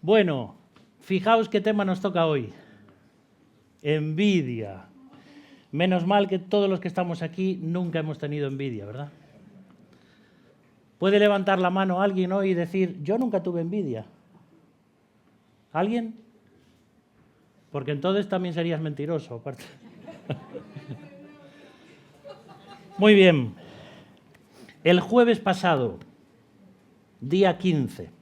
Bueno, fijaos qué tema nos toca hoy. Envidia. Menos mal que todos los que estamos aquí nunca hemos tenido envidia, ¿verdad? ¿Puede levantar la mano alguien hoy y decir, yo nunca tuve envidia? ¿Alguien? Porque entonces también serías mentiroso, aparte. Muy bien. El jueves pasado, día 15,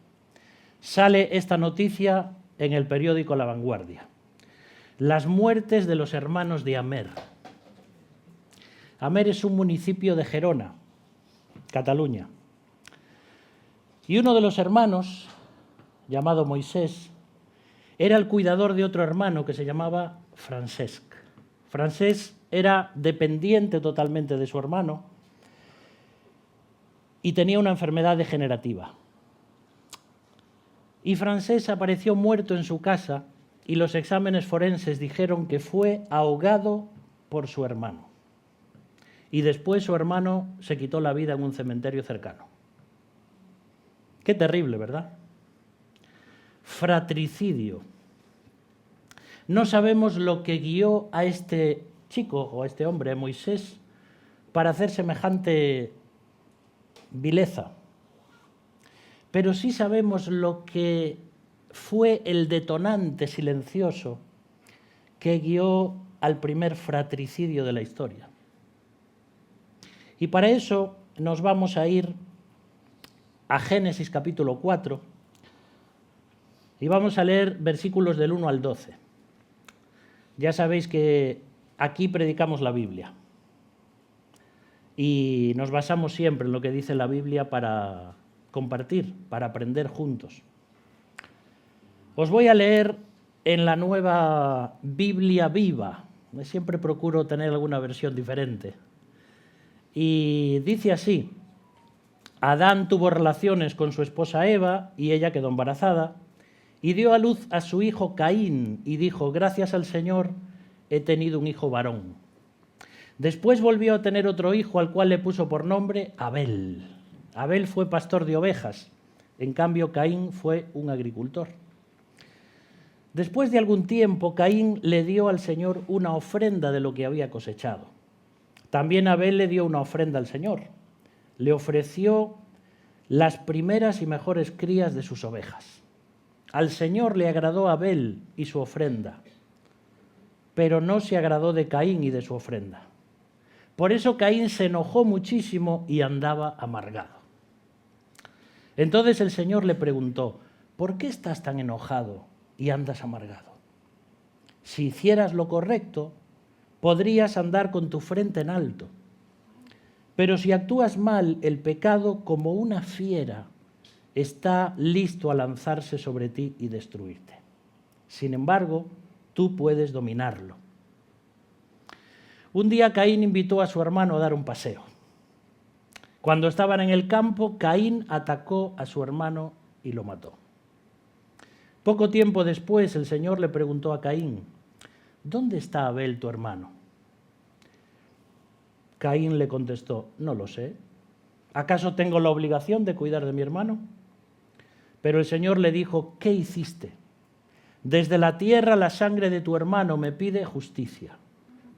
sale esta noticia en el periódico La Vanguardia. Las muertes de los hermanos de Amer. Amer es un municipio de Gerona, Cataluña. Y uno de los hermanos, llamado Moisés, era el cuidador de otro hermano que se llamaba Francesc. Francesc era dependiente totalmente de su hermano y tenía una enfermedad degenerativa. Y Francesc apareció muerto en su casa y los exámenes forenses dijeron que fue ahogado por su hermano. Y después su hermano se quitó la vida en un cementerio cercano. Qué terrible, ¿verdad? Fratricidio. No sabemos lo que guió a este chico o a este hombre, Moisés, para hacer semejante vileza. Pero sí sabemos lo que fue el detonante silencioso que guió al primer fratricidio de la historia. Y para eso nos vamos a ir a Génesis capítulo 4 y vamos a leer versículos del 1 al 12. Ya sabéis que aquí predicamos la Biblia y nos basamos siempre en lo que dice la Biblia para compartir, para aprender juntos. Os voy a leer en la Nueva Biblia Viva. Siempre procuro tener alguna versión diferente. Y dice así: Adán tuvo relaciones con su esposa Eva y ella quedó embarazada y dio a luz a su hijo Caín y dijo, gracias al Señor he tenido un hijo varón. Después volvió a tener otro hijo al cual le puso por nombre Abel. Abel fue pastor de ovejas, en cambio Caín fue un agricultor. Después de algún tiempo Caín le dio al Señor una ofrenda de lo que había cosechado. También Abel le dio una ofrenda al Señor. Le ofreció las primeras y mejores crías de sus ovejas. Al Señor le agradó Abel y su ofrenda, pero no se agradó de Caín y de su ofrenda. Por eso Caín se enojó muchísimo y andaba amargado. Entonces el Señor le preguntó, ¿por qué estás tan enojado y andas amargado? Si hicieras lo correcto, podrías andar con tu frente en alto. Pero si actúas mal, el pecado, como una fiera, está listo a lanzarse sobre ti y destruirte. Sin embargo, tú puedes dominarlo. Un día Caín invitó a su hermano a dar un paseo. Cuando estaban en el campo, Caín atacó a su hermano y lo mató. Poco tiempo después, el Señor le preguntó a Caín, ¿dónde está Abel, tu hermano? Caín le contestó, no lo sé. ¿Acaso tengo la obligación de cuidar de mi hermano? Pero el Señor le dijo, ¿qué hiciste? Desde la tierra la sangre de tu hermano me pide justicia.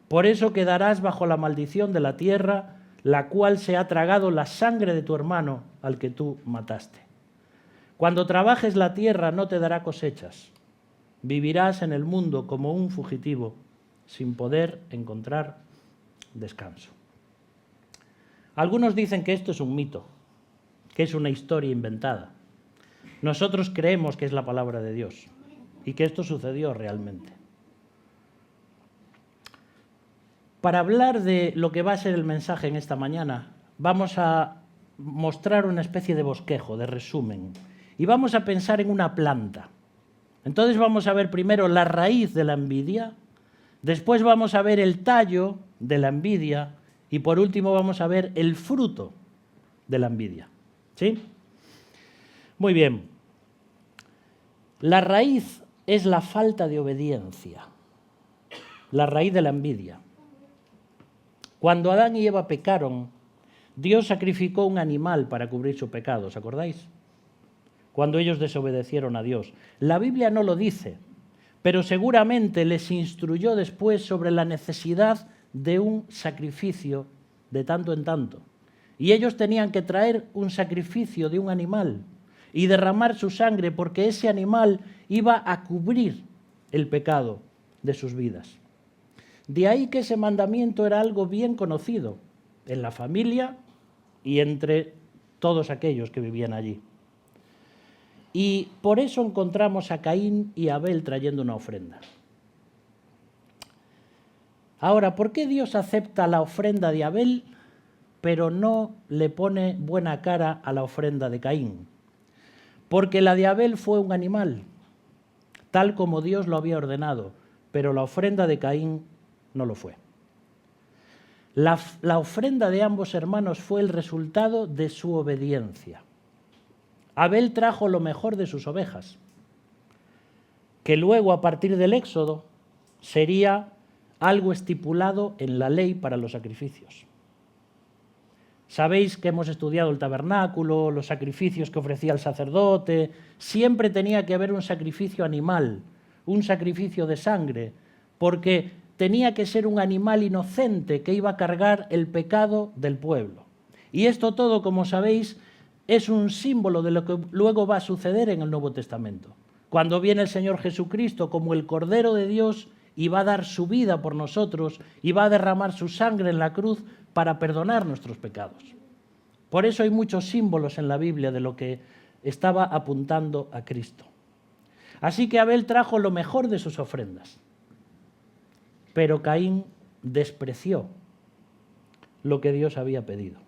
Por eso quedarás bajo la maldición de la tierra, la cual se ha tragado la sangre de tu hermano al que tú mataste. Cuando trabajes la tierra no te dará cosechas. Vivirás en el mundo como un fugitivo, sin poder encontrar descanso. Algunos dicen que esto es un mito, que es una historia inventada. Nosotros creemos que es la palabra de Dios y que esto sucedió realmente. Para hablar de lo que va a ser el mensaje en esta mañana, vamos a mostrar una especie de bosquejo, de resumen, y vamos a pensar en una planta. Entonces vamos a ver primero la raíz de la envidia, después vamos a ver el tallo de la envidia y por último vamos a ver el fruto de la envidia. ¿Sí? Muy bien. La raíz es la falta de obediencia, la raíz de la envidia. Cuando Adán y Eva pecaron, Dios sacrificó un animal para cubrir su pecado, ¿os acordáis? cuando ellos desobedecieron a Dios. La Biblia no lo dice, pero seguramente les instruyó después sobre la necesidad de un sacrificio de tanto en tanto. Y ellos tenían que traer un sacrificio de un animal y derramar su sangre, porque ese animal iba a cubrir el pecado de sus vidas. De ahí que ese mandamiento era algo bien conocido en la familia y entre todos aquellos que vivían allí. Y por eso encontramos a Caín y Abel trayendo una ofrenda. Ahora, ¿por qué Dios acepta la ofrenda de Abel, pero no le pone buena cara a la ofrenda de Caín? Porque la de Abel fue un animal, tal como Dios lo había ordenado, pero la ofrenda de Caín no lo fue. La ofrenda de ambos hermanos fue el resultado de su obediencia. Abel trajo lo mejor de sus ovejas, que luego, a partir del Éxodo, sería algo estipulado en la ley para los sacrificios. Sabéis que hemos estudiado el tabernáculo, los sacrificios que ofrecía el sacerdote. Siempre tenía que haber un sacrificio animal, un sacrificio de sangre, porque tenía que ser un animal inocente que iba a cargar el pecado del pueblo. Y esto todo, como sabéis, es un símbolo de lo que luego va a suceder en el Nuevo Testamento. Cuando viene el Señor Jesucristo como el Cordero de Dios y va a dar su vida por nosotros y va a derramar su sangre en la cruz para perdonar nuestros pecados. Por eso hay muchos símbolos en la Biblia de lo que estaba apuntando a Cristo. Así que Abel trajo lo mejor de sus ofrendas, pero Caín despreció lo que Dios había pedido.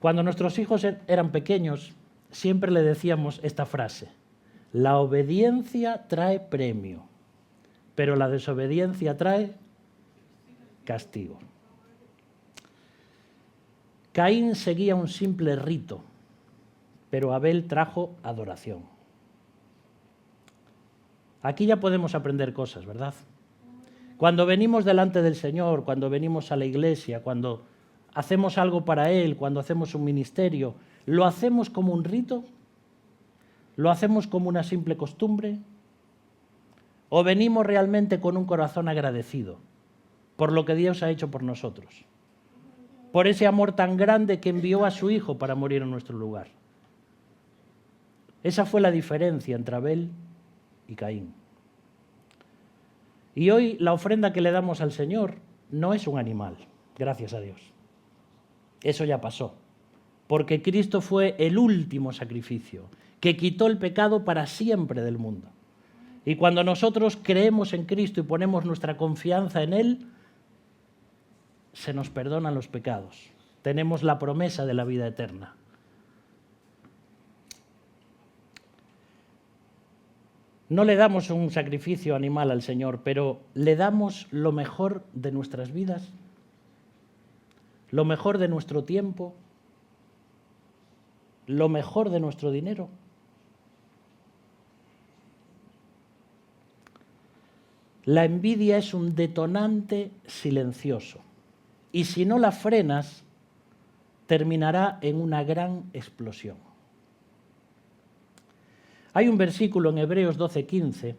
Cuando nuestros hijos eran pequeños, siempre le decíamos esta frase: la obediencia trae premio, pero la desobediencia trae castigo. Caín seguía un simple rito, pero Abel trajo adoración. Aquí ya podemos aprender cosas, ¿verdad? Cuando venimos delante del Señor, cuando venimos a la iglesia, cuando hacemos algo para Él, cuando hacemos un ministerio, ¿lo hacemos como un rito? ¿Lo hacemos como una simple costumbre? ¿O venimos realmente con un corazón agradecido por lo que Dios ha hecho por nosotros? Por ese amor tan grande que envió a su Hijo para morir en nuestro lugar. Esa fue la diferencia entre Abel y Caín. Y hoy la ofrenda que le damos al Señor no es un animal, gracias a Dios. Eso ya pasó, porque Cristo fue el último sacrificio que quitó el pecado para siempre del mundo. Y cuando nosotros creemos en Cristo y ponemos nuestra confianza en Él, se nos perdonan los pecados. Tenemos la promesa de la vida eterna. No le damos un sacrificio animal al Señor, pero le damos lo mejor de nuestras vidas, lo mejor de nuestro tiempo, lo mejor de nuestro dinero. La envidia es un detonante silencioso y si no la frenas, terminará en una gran explosión. Hay un versículo en Hebreos 12:15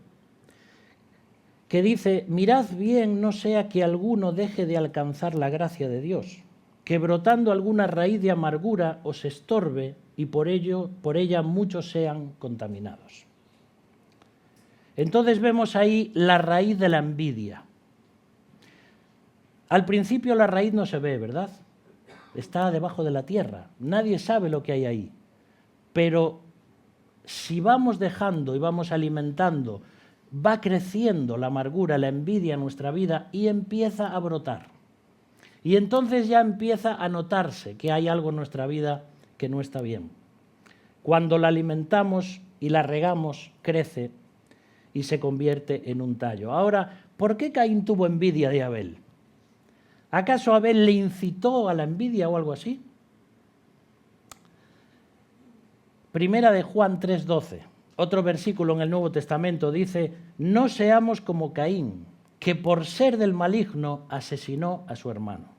que dice: mirad bien, no sea que alguno deje de alcanzar la gracia de Dios, que brotando alguna raíz de amargura os estorbe y por ella muchos sean contaminados. Entonces vemos ahí la raíz de la envidia. Al principio la raíz no se ve, ¿verdad? Está debajo de la tierra, nadie sabe lo que hay ahí. Pero si vamos dejando y vamos alimentando, va creciendo la amargura, la envidia en nuestra vida y empieza a brotar. Y entonces ya empieza a notarse que hay algo en nuestra vida que no está bien. Cuando la alimentamos y la regamos, crece y se convierte en un tallo. Ahora, ¿por qué Caín tuvo envidia de Abel? ¿Acaso Abel le incitó a la envidia o algo así? Primera de Juan 3:12, otro versículo en el Nuevo Testamento dice: no seamos como Caín, que por ser del maligno asesinó a su hermano.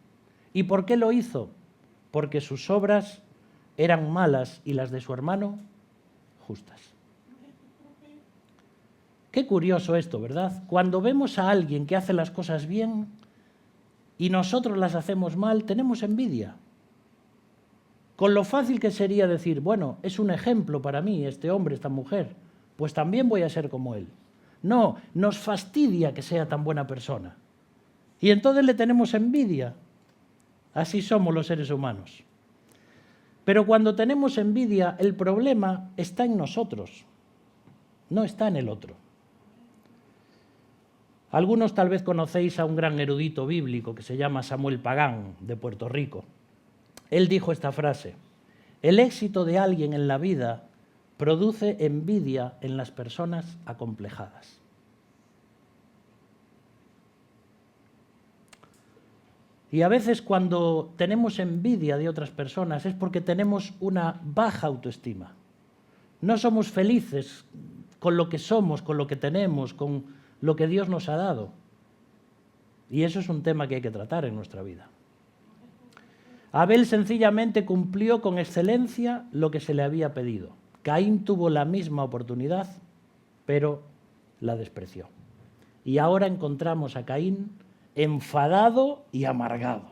¿Y por qué lo hizo? Porque sus obras eran malas y las de su hermano justas. Qué curioso esto, ¿verdad? Cuando vemos a alguien que hace las cosas bien y nosotros las hacemos mal, tenemos envidia. Con lo fácil que sería decir, bueno, es un ejemplo para mí este hombre, esta mujer, pues también voy a ser como él. No, nos fastidia que sea tan buena persona. Y entonces le tenemos envidia. Así somos los seres humanos. Pero cuando tenemos envidia, el problema está en nosotros, no está en el otro. Algunos tal vez conocéis a un gran erudito bíblico que se llama Samuel Pagán, de Puerto Rico. Él dijo esta frase: el éxito de alguien en la vida produce envidia en las personas acomplejadas. Y a veces cuando tenemos envidia de otras personas es porque tenemos una baja autoestima. No somos felices con lo que somos, con lo que tenemos, con lo que Dios nos ha dado. Y eso es un tema que hay que tratar en nuestra vida. Abel sencillamente cumplió con excelencia lo que se le había pedido. Caín tuvo la misma oportunidad, pero la despreció. Y ahora encontramos a Caín enfadado y amargado.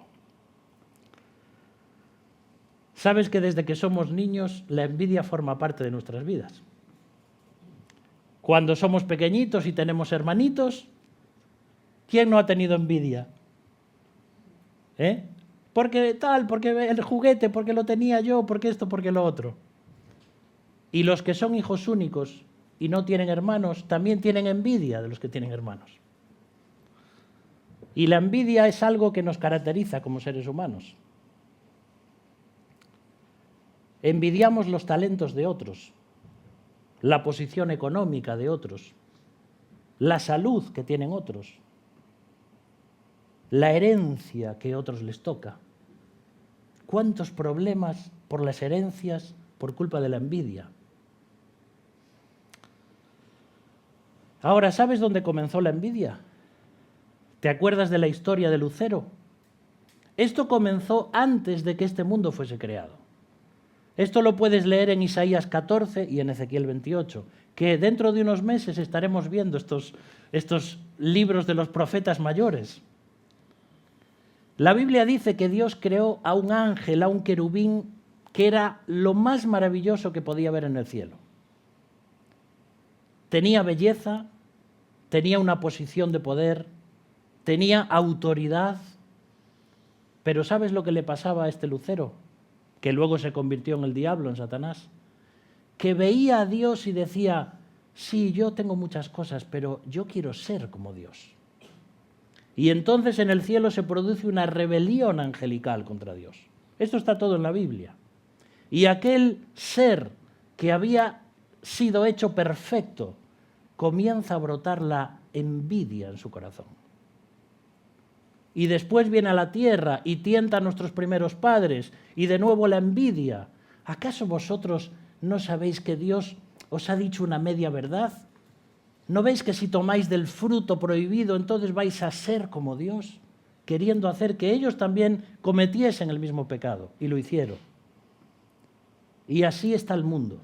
¿Sabes que desde que somos niños la envidia forma parte de nuestras vidas? Cuando somos pequeñitos y tenemos hermanitos, ¿quién no ha tenido envidia? Porque tal, porque el juguete, porque lo tenía yo, porque esto, porque lo otro. Y los que son hijos únicos y no tienen hermanos, también tienen envidia de los que tienen hermanos. Y la envidia es algo que nos caracteriza como seres humanos. Envidiamos los talentos de otros, la posición económica de otros, la salud que tienen otros, la herencia que a otros les toca. ¿Cuántos problemas por las herencias por culpa de la envidia? Ahora, ¿sabes dónde comenzó la envidia? ¿Te acuerdas de la historia de Lucero? Esto comenzó antes de que este mundo fuese creado. Esto lo puedes leer en Isaías 14 y en Ezequiel 28, que dentro de unos meses estaremos viendo estos libros de los profetas mayores. La Biblia dice que Dios creó a un ángel, a un querubín, que era lo más maravilloso que podía haber en el cielo. Tenía belleza, tenía una posición de poder, tenía autoridad, pero ¿sabes lo que le pasaba a este lucero? Que luego se convirtió en el diablo, en Satanás. Que veía a Dios y decía, sí, yo tengo muchas cosas, pero yo quiero ser como Dios. Y entonces en el cielo se produce una rebelión angelical contra Dios. Esto está todo en la Biblia. Y aquel ser que había sido hecho perfecto, comienza a brotar la envidia en su corazón. Y después viene a la tierra y tienta a nuestros primeros padres, y de nuevo la envidia. ¿Acaso vosotros no sabéis que Dios os ha dicho una media verdad? ¿No veis que si tomáis del fruto prohibido, entonces vais a ser como Dios, queriendo hacer que ellos también cometiesen el mismo pecado? Y lo hicieron. Y así está el mundo.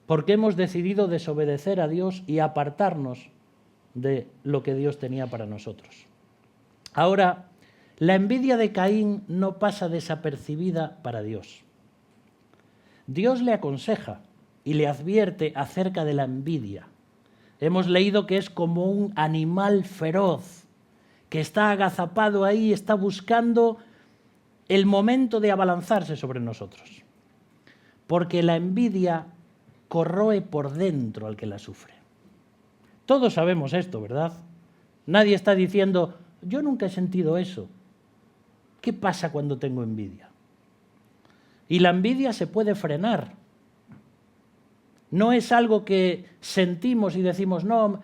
Porque hemos decidido desobedecer a Dios y apartarnos de lo que Dios tenía para nosotros. Ahora, la envidia de Caín no pasa desapercibida para Dios. Dios le aconseja y le advierte acerca de la envidia. Hemos leído que es como un animal feroz que está agazapado ahí, está buscando el momento de abalanzarse sobre nosotros. Porque la envidia corroe por dentro al que la sufre. Todos sabemos esto, ¿verdad? Nadie está diciendo, yo nunca he sentido eso. ¿Qué pasa cuando tengo envidia? Y la envidia se puede frenar. No es algo que sentimos y decimos, no,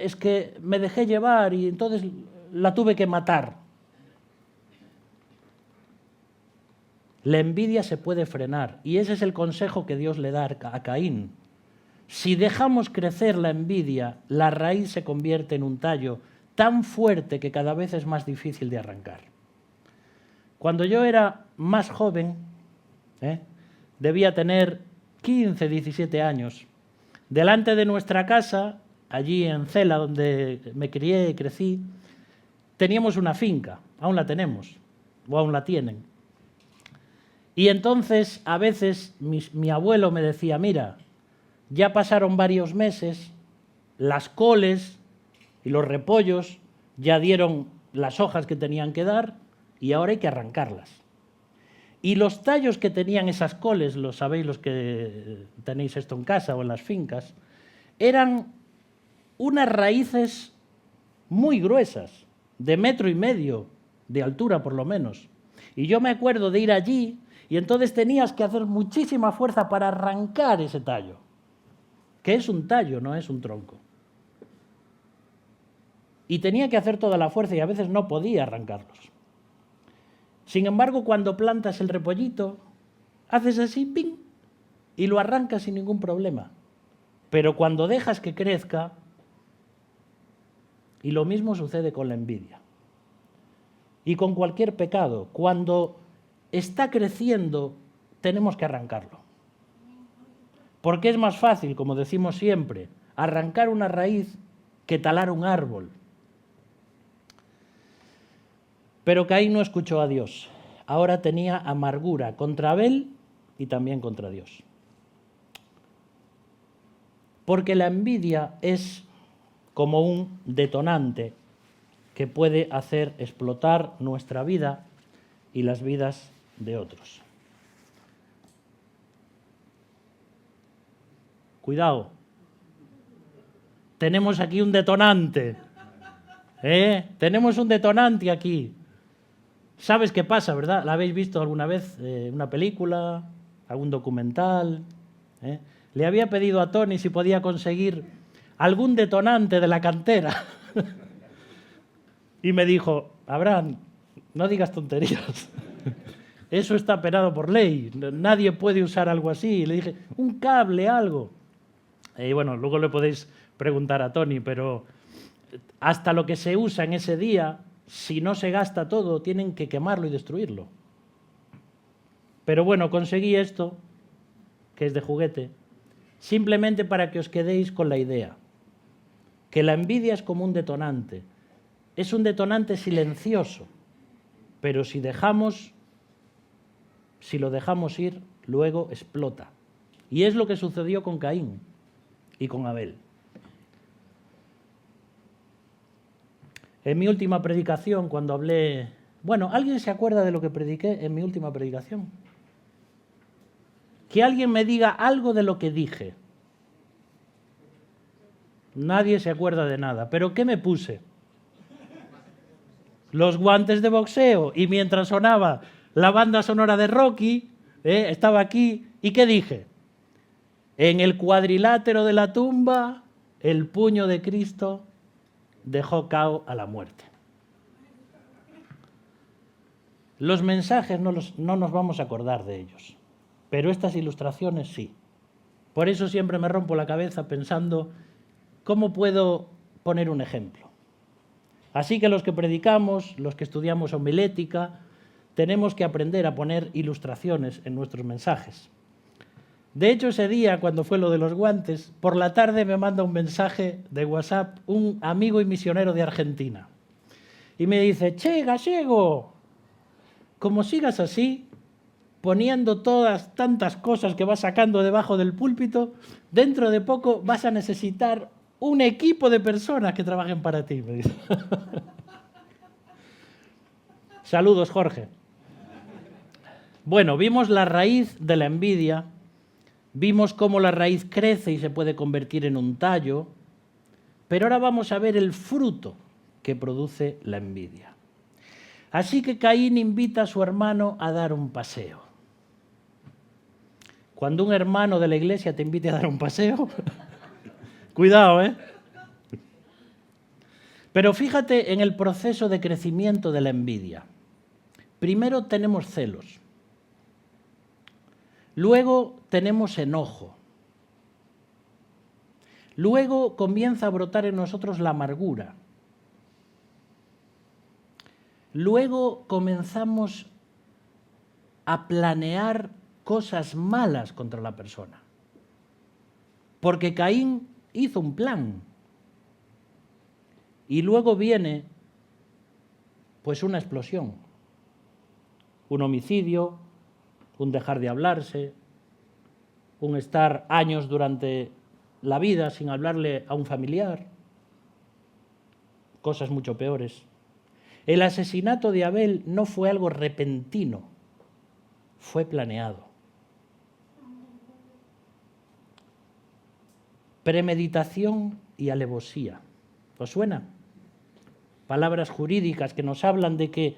es que me dejé llevar y entonces la tuve que matar. La envidia se puede frenar y ese es el consejo que Dios le da a Caín. Si dejamos crecer la envidia, la raíz se convierte en un tallo tan fuerte que cada vez es más difícil de arrancar. Cuando yo era más joven, Debía tener 15, 17 años. Delante de nuestra casa, allí en Cela, donde me crié y crecí, teníamos una finca, aún la tenemos, o aún la tienen. Y entonces, a veces, mi abuelo me decía, mira, ya pasaron varios meses, las coles y los repollos ya dieron las hojas que tenían que dar y ahora hay que arrancarlas. Y los tallos que tenían esas coles, lo sabéis los que tenéis esto en casa o en las fincas, eran unas raíces muy gruesas, de 1,5 metros de altura por lo menos. Y yo me acuerdo de ir allí y entonces tenías que hacer muchísima fuerza para arrancar ese tallo, que es un tallo, no es un tronco. Y tenía que hacer toda la fuerza y a veces no podía arrancarlos. Sin embargo, cuando plantas el repollito, haces así, ¡ping!, y lo arrancas sin ningún problema. Pero cuando dejas que crezca, y lo mismo sucede con la envidia. Y con cualquier pecado, cuando está creciendo, tenemos que arrancarlo. Porque es más fácil, como decimos siempre, arrancar una raíz que talar un árbol. Pero Caín no escuchó a Dios. Ahora tenía amargura contra Abel y también contra Dios. Porque la envidia es como un detonante que puede hacer explotar nuestra vida y las vidas de otros. Cuidado. Tenemos aquí un detonante. Tenemos un detonante aquí. ¿Sabes qué pasa, verdad? ¿La habéis visto alguna vez? ¿Una película? ¿Algún documental? Le había pedido a Tony si podía conseguir algún detonante de la cantera. Y me dijo, Abraham, no digas tonterías. Eso está penado por ley. Nadie puede usar algo así. Y le dije, un cable, algo. Y bueno, luego le podéis preguntar a Tony, pero hasta lo que se usa en ese día, si no se gasta todo, tienen que quemarlo y destruirlo. Pero bueno, conseguí esto, que es de juguete, simplemente para que os quedéis con la idea. Que la envidia es como un detonante. Es un detonante silencioso, pero si lo dejamos ir, luego explota. Y es lo que sucedió con Caín y con Abel. En mi última predicación, cuando hablé... Bueno, ¿alguien se acuerda de lo que prediqué en mi última predicación? Que alguien me diga algo de lo que dije. Nadie se acuerda de nada. ¿Pero qué me puse? Los guantes de boxeo. Y mientras sonaba la banda sonora de Rocky, estaba aquí. ¿Y qué dije? En el cuadrilátero de la tumba, el puño de Cristo dejó cao a la muerte. Los mensajes no nos vamos a acordar de ellos, pero estas ilustraciones sí. Por eso siempre me rompo la cabeza pensando cómo puedo poner un ejemplo. Así que los que predicamos, los que estudiamos homilética, tenemos que aprender a poner ilustraciones en nuestros mensajes. De hecho, ese día, cuando fue lo de los guantes, por la tarde me manda un mensaje de WhatsApp un amigo y misionero de Argentina. Y me dice, che, gallego, como sigas así, poniendo todas tantas cosas que vas sacando debajo del púlpito, dentro de poco vas a necesitar un equipo de personas que trabajen para ti, me dice. Saludos, Jorge. Bueno, vimos la raíz de la envidia. Vimos cómo la raíz crece y se puede convertir en un tallo, pero ahora vamos a ver el fruto que produce la envidia. Así que Caín invita a su hermano a dar un paseo. Cuando un hermano de la iglesia te invite a dar un paseo, cuidado, ¿eh? Pero fíjate en el proceso de crecimiento de la envidia. Primero tenemos celos. Luego tenemos enojo. Luego comienza a brotar en nosotros la amargura. Luego comenzamos a planear cosas malas contra la persona. Porque Caín hizo un plan. Y luego viene, pues, una explosión. Un homicidio, un dejar de hablarse, un estar años durante la vida sin hablarle a un familiar. Cosas mucho peores. El asesinato de Abel no fue algo repentino, fue planeado. Premeditación y alevosía. ¿Os suena? Palabras jurídicas que nos hablan de que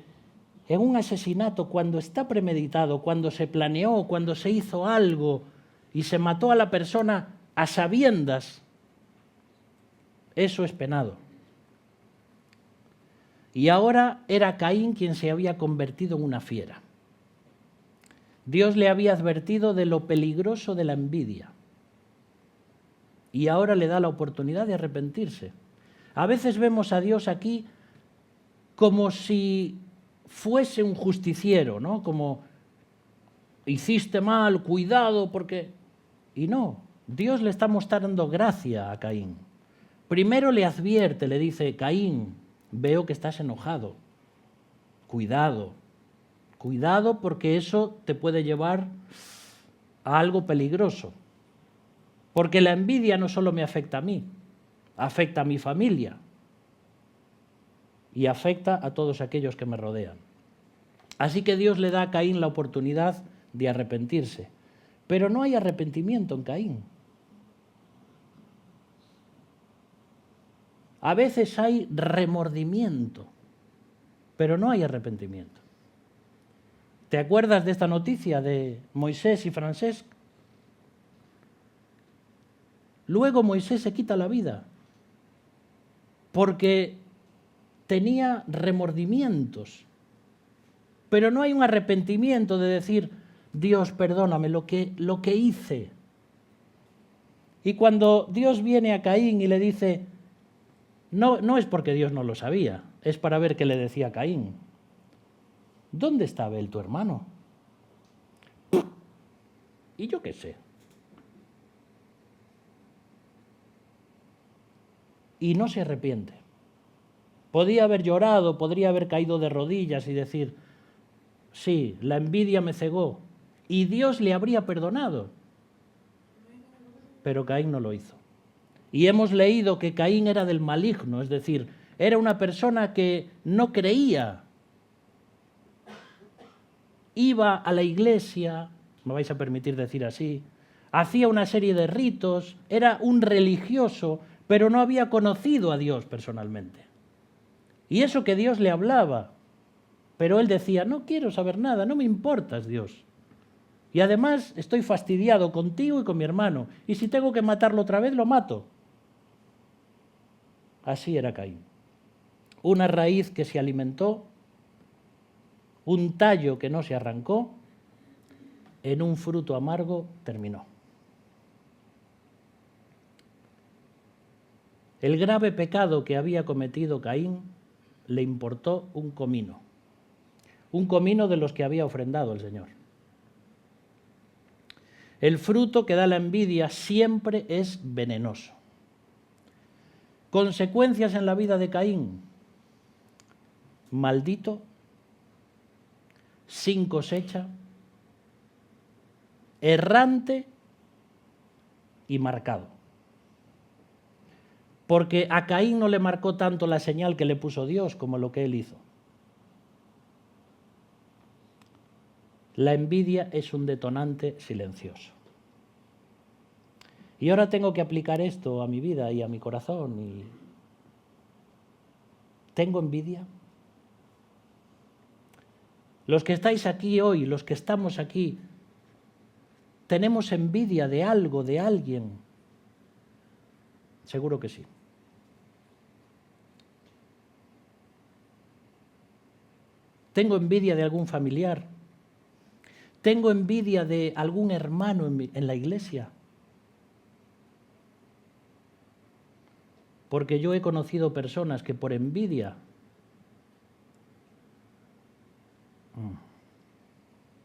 en un asesinato, cuando está premeditado, cuando se planeó, cuando se hizo algo y se mató a la persona a sabiendas, eso es penado. Y ahora era Caín quien se había convertido en una fiera. Dios le había advertido de lo peligroso de la envidia. Y ahora le da la oportunidad de arrepentirse. A veces vemos a Dios aquí como si fuese un justiciero, ¿no? Como, hiciste mal, cuidado, porque... Y no, Dios le está mostrando gracia a Caín. Primero le advierte, le dice, Caín, veo que estás enojado. Cuidado, cuidado porque eso te puede llevar a algo peligroso. Porque la envidia no solo me afecta a mí, afecta a mi familia y afecta a todos aquellos que me rodean. Así que Dios le da a Caín la oportunidad de arrepentirse. Pero no hay arrepentimiento en Caín. A veces hay remordimiento, pero no hay arrepentimiento. ¿Te acuerdas de esta noticia de Moisés y Francesc? Luego Moisés se quita la vida porque tenía remordimientos. Pero no hay un arrepentimiento de decir, Dios, perdóname lo que hice. Y cuando Dios viene a Caín y le dice, no es porque Dios no lo sabía, es para ver qué le decía Caín. ¿Dónde está Abel, tu hermano? Y yo qué sé. Y no se arrepiente. Podía haber llorado, podría haber caído de rodillas y decir, sí, la envidia me cegó, y Dios le habría perdonado. Pero Caín no lo hizo. Y hemos leído que Caín era del maligno, es decir, era una persona que no creía. Iba a la iglesia, me vais a permitir decir así, hacía una serie de ritos, era un religioso, pero no había conocido a Dios personalmente. Y eso que Dios le hablaba, pero él decía, no quiero saber nada, no me importas, Dios. Y además estoy fastidiado contigo y con mi hermano, y si tengo que matarlo otra vez, lo mato. Así era Caín. Una raíz que se alimentó, un tallo que no se arrancó, en un fruto amargo terminó. El grave pecado que había cometido Caín le importó un comino de los que había ofrendado el Señor. El fruto que da la envidia siempre es venenoso. Consecuencias en la vida de Caín: maldito, sin cosecha, errante y marcado. Porque a Caín no le marcó tanto la señal que le puso Dios como lo que él hizo. La envidia es un detonante silencioso. Y ahora tengo que aplicar esto a mi vida y a mi corazón. ¿Tengo envidia? Los que estáis aquí hoy, los que estamos aquí, ¿tenemos envidia de algo, de alguien? Seguro que sí. ¿Tengo envidia de algún familiar? ¿Tengo envidia de algún hermano en la iglesia? Porque yo he conocido personas que por envidia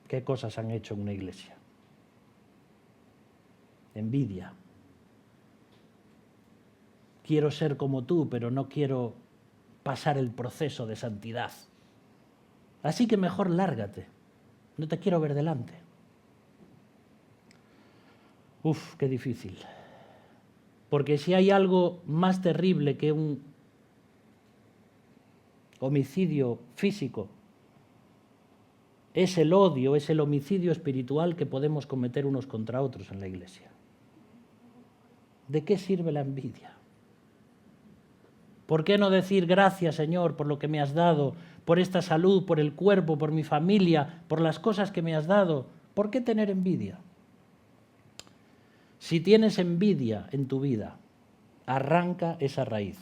qué cosas han hecho en una iglesia. Envidia. Quiero ser como tú, pero no quiero pasar el proceso de santidad. Así que mejor lárgate. No te quiero ver delante. Uf, qué difícil. Porque si hay algo más terrible que un homicidio físico, es el odio, es el homicidio espiritual que podemos cometer unos contra otros en la iglesia. ¿De qué sirve la envidia? ¿Por qué no decir gracias, Señor, por lo que me has dado, por esta salud, por el cuerpo, por mi familia, por las cosas que me has dado? ¿Por qué tener envidia? Si tienes envidia en tu vida, arranca esa raíz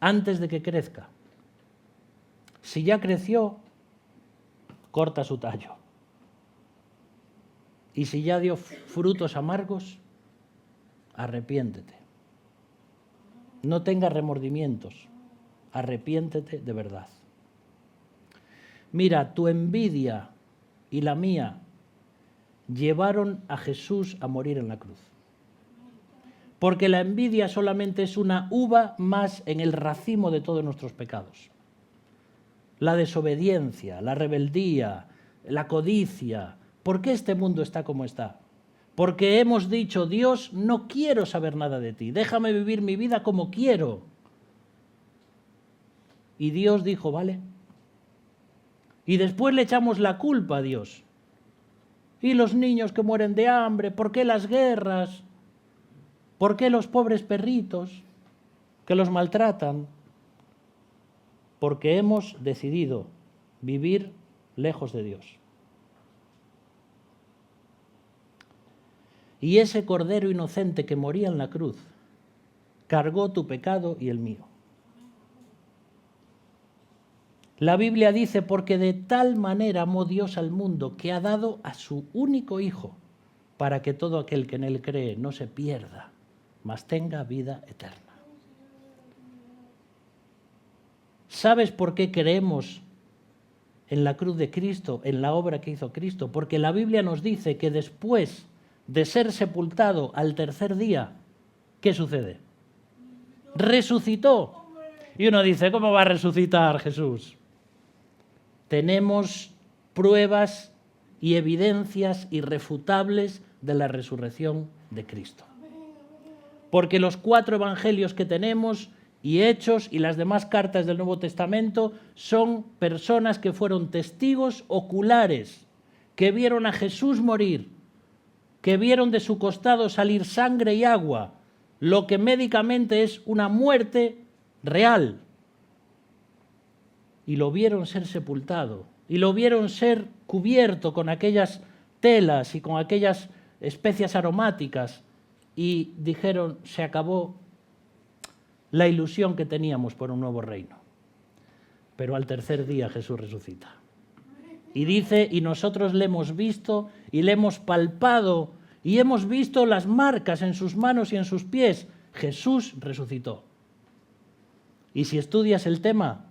antes de que crezca. Si ya creció, corta su tallo. Y si ya dio frutos amargos, arrepiéntete. No tengas remordimientos, arrepiéntete de verdad. Mira, tu envidia y la mía llevaron a Jesús a morir en la cruz. Porque la envidia solamente es una uva más en el racimo de todos nuestros pecados. La desobediencia, la rebeldía, la codicia. ¿Por qué este mundo está como está? Porque hemos dicho, Dios, no quiero saber nada de ti, déjame vivir mi vida como quiero. Y Dios dijo, vale. Y después le echamos la culpa a Dios. Y los niños que mueren de hambre, ¿por qué las guerras? ¿Por qué los pobres perritos que los maltratan? Porque hemos decidido vivir lejos de Dios. Y ese Cordero inocente que moría en la cruz cargó tu pecado y el mío. La Biblia dice, porque de tal manera amó Dios al mundo que ha dado a su único Hijo, para que todo aquel que en él cree no se pierda, mas tenga vida eterna. ¿Sabes por qué creemos en la cruz de Cristo, en la obra que hizo Cristo? Porque la Biblia nos dice que después de ser sepultado al tercer día, ¿qué sucede? Resucitó. Y uno dice, ¿cómo va a resucitar Jesús? Tenemos pruebas y evidencias irrefutables de la resurrección de Cristo. Porque los 4 evangelios que tenemos, y Hechos y las demás cartas del Nuevo Testamento, son personas que fueron testigos oculares, que vieron a Jesús morir, que vieron de su costado salir sangre y agua, lo que médicamente es una muerte real. Y lo vieron ser sepultado, y lo vieron ser cubierto con aquellas telas y con aquellas especias aromáticas, y dijeron, se acabó la ilusión que teníamos por un nuevo reino. Pero al tercer día Jesús resucita. Y dice, y nosotros le hemos visto y le hemos palpado y hemos visto las marcas en sus manos y en sus pies. Jesús resucitó. Y si estudias el tema,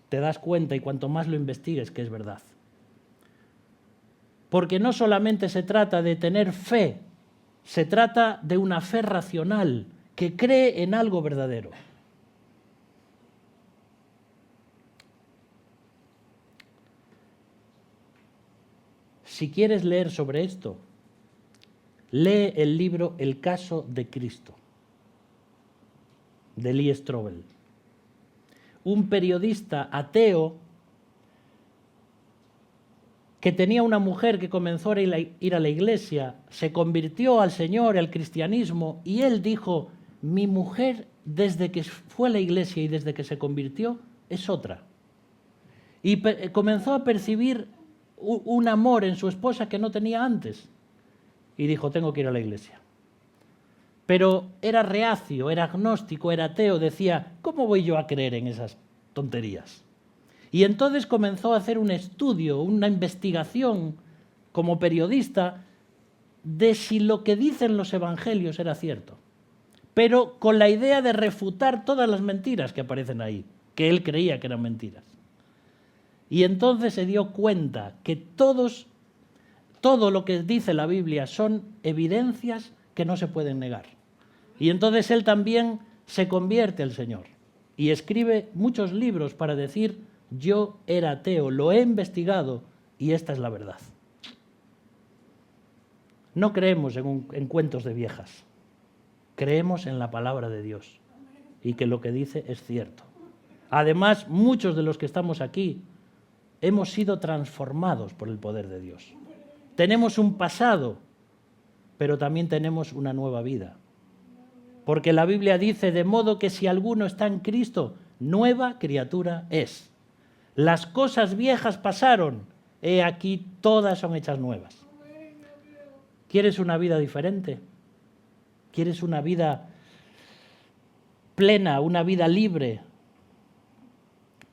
te das cuenta, y cuanto más lo investigues, que es verdad. Porque no solamente se trata de tener fe, se trata de una fe racional que cree en algo verdadero. Si quieres leer sobre esto, lee el libro El caso de Cristo, de Lee Strobel. Un periodista ateo que tenía una mujer que comenzó a ir a la iglesia, se convirtió al Señor, al cristianismo, y él dijo, mi mujer desde que fue a la iglesia y desde que se convirtió es otra. Y comenzó a percibir un amor en su esposa que no tenía antes. Y dijo, tengo que ir a la iglesia. Pero era reacio, era agnóstico, era ateo, decía, ¿cómo voy yo a creer en esas tonterías? Y entonces comenzó a hacer un estudio, una investigación como periodista de si lo que dicen los evangelios era cierto, pero con la idea de refutar todas las mentiras que aparecen ahí, que él creía que eran mentiras. Y entonces se dio cuenta que todos Todo lo que dice la Biblia son evidencias que no se pueden negar. Y entonces él también se convierte al Señor y escribe muchos libros para decir: yo era ateo, lo he investigado y esta es la verdad. No creemos en cuentos de viejas, creemos en la palabra de Dios y que lo que dice es cierto. Además, muchos de los que estamos aquí hemos sido transformados por el poder de Dios. Tenemos un pasado, pero también tenemos una nueva vida. Porque la Biblia dice: de modo que si alguno está en Cristo, nueva criatura es. Las cosas viejas pasaron, he aquí todas son hechas nuevas. ¿Quieres una vida diferente? ¿Quieres una vida plena, una vida libre?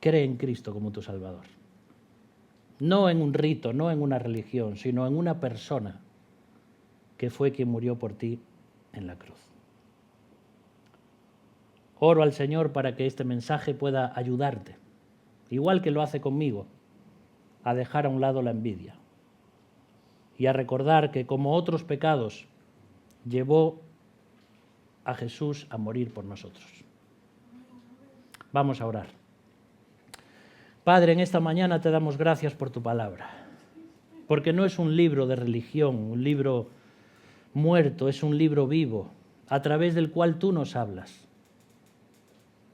Cree en Cristo como tu Salvador. No en un rito, no en una religión, sino en una persona que fue quien murió por ti en la cruz. Oro al Señor para que este mensaje pueda ayudarte, igual que lo hace conmigo, a dejar a un lado la envidia y a recordar que, como otros pecados, llevó a Jesús a morir por nosotros. Vamos a orar. Padre, en esta mañana te damos gracias por tu palabra, porque no es un libro de religión, un libro muerto, es un libro vivo, a través del cual tú nos hablas.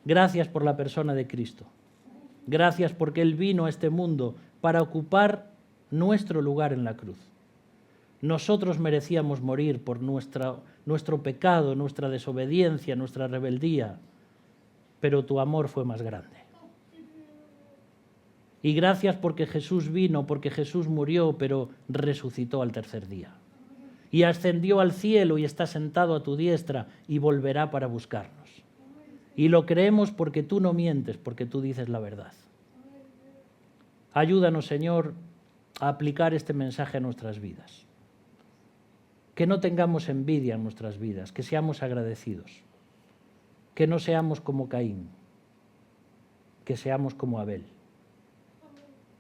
Gracias por la persona de Cristo. Gracias porque Él vino a este mundo para ocupar nuestro lugar en la cruz. Nosotros merecíamos morir por nuestro pecado, nuestra desobediencia, nuestra rebeldía, pero tu amor fue más grande. Y gracias porque Jesús vino, porque Jesús murió, pero resucitó al tercer día. Y ascendió al cielo y está sentado a tu diestra y volverá para buscarnos. Y lo creemos porque tú no mientes, porque tú dices la verdad. Ayúdanos, Señor, a aplicar este mensaje a nuestras vidas. Que no tengamos envidia en nuestras vidas, que seamos agradecidos. Que no seamos como Caín, que seamos como Abel.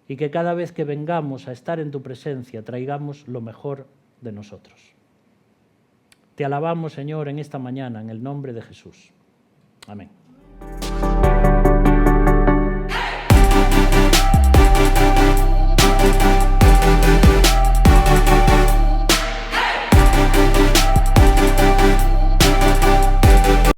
Y que cada vez que vengamos a estar en tu presencia traigamos lo mejor de nosotros. Te alabamos, Señor, en esta mañana, en el nombre de Jesús. Amén.